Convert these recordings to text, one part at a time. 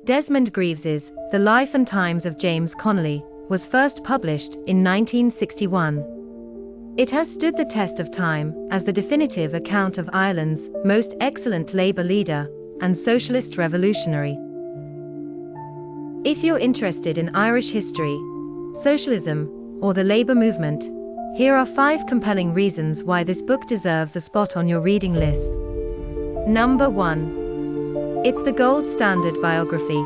Desmond Greaves's The Life and Times of James Connolly was first published in 1961. It has stood the test of time as the definitive account of Ireland's most excellent Labour leader and socialist revolutionary. If you're interested in Irish history, socialism, or the Labour movement, here are 5 compelling reasons why this book deserves a spot on your reading list. Number 1. It's the gold standard biography.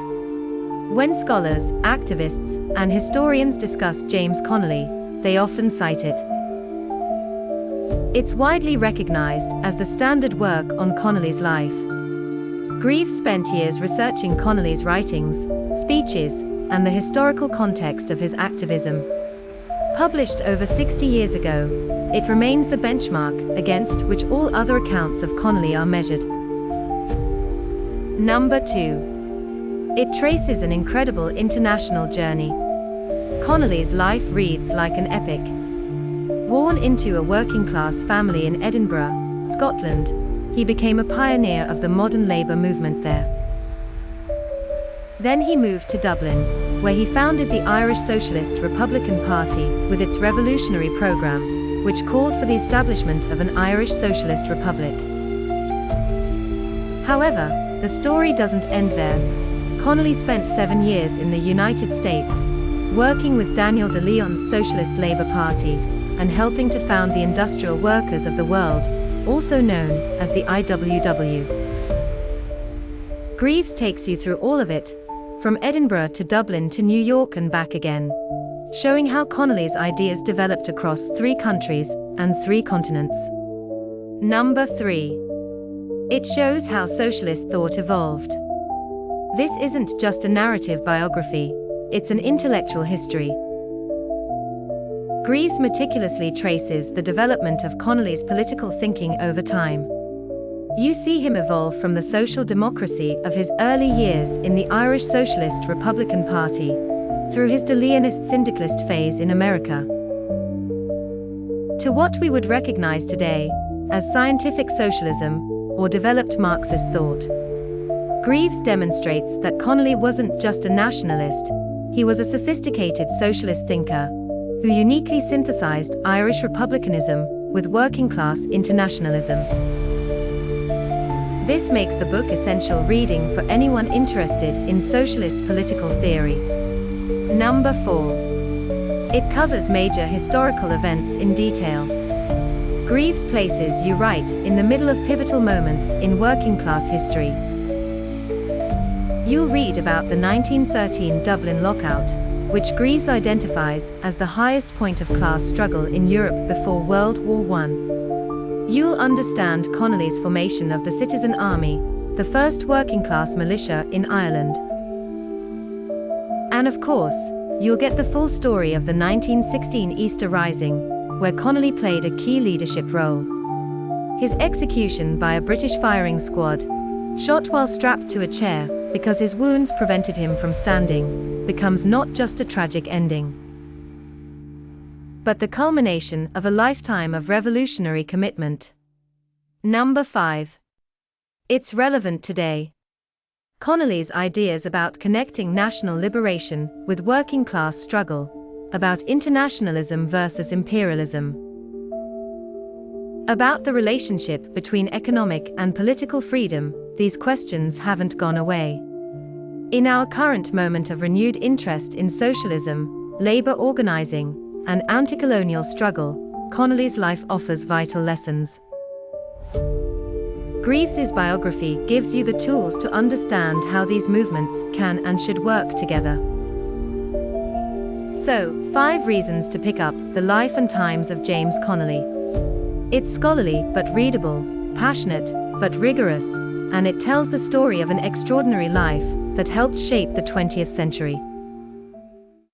When scholars, activists, and historians discuss James Connolly, they often cite it. It's widely recognized as the standard work on Connolly's life. Greaves spent years researching Connolly's writings, speeches, and the historical context of his activism. Published over 60 years ago, it remains the benchmark against which all other accounts of Connolly are measured. Number 2. It traces an incredible international journey. Connolly's life reads like an epic. Born into a working-class family in Edinburgh, Scotland, he became a pioneer of the modern Labour movement there. Then he moved to Dublin, where he founded the Irish Socialist Republican Party with its revolutionary programme, which called for the establishment of an Irish Socialist Republic. However, the story doesn't end there. Connolly spent 7 years in the United States, working with Daniel de Leon's Socialist Labour Party, and helping to found the Industrial Workers of the World, also known as the IWW. Greaves takes you through all of it, from Edinburgh to Dublin to New York and back again, showing how Connolly's ideas developed across 3 countries and 3 continents. Number 3. It shows how socialist thought evolved. This isn't just a narrative biography, it's an intellectual history. Greaves meticulously traces the development of Connolly's political thinking over time. You see him evolve from the social democracy of his early years in the Irish Socialist Republican Party, through his de Leonist syndicalist phase in America, to what we would recognize today as scientific socialism or developed Marxist thought. Greaves demonstrates that Connolly wasn't just a nationalist, he was a sophisticated socialist thinker, who uniquely synthesized Irish republicanism with working-class internationalism. This makes the book essential reading for anyone interested in socialist political theory. Number 4. It covers major historical events in detail. Greaves places you right in the middle of pivotal moments in working-class history. You'll read about the 1913 Dublin lockout, which Greaves identifies as the highest point of class struggle in Europe before World War I. You'll understand Connolly's formation of the Citizen Army, the first working-class militia in Ireland. And of course, you'll get the full story of the 1916 Easter Rising, where Connolly played a key leadership role. His execution by a British firing squad, shot while strapped to a chair because his wounds prevented him from standing, becomes not just a tragic ending, but the culmination of a lifetime of revolutionary commitment. Number 5. It's relevant today. Connolly's ideas about connecting national liberation with working-class struggle, about internationalism versus imperialism, about the relationship between economic and political freedom, these questions haven't gone away. In our current moment of renewed interest in socialism, labor organizing, and anti-colonial struggle, Connolly's life offers vital lessons. Greaves's biography gives you the tools to understand how these movements can and should work together. So, 5 reasons to pick up The Life and Times of James Connolly. It's scholarly but readable, passionate but rigorous, and it tells the story of an extraordinary life that helped shape the 20th century.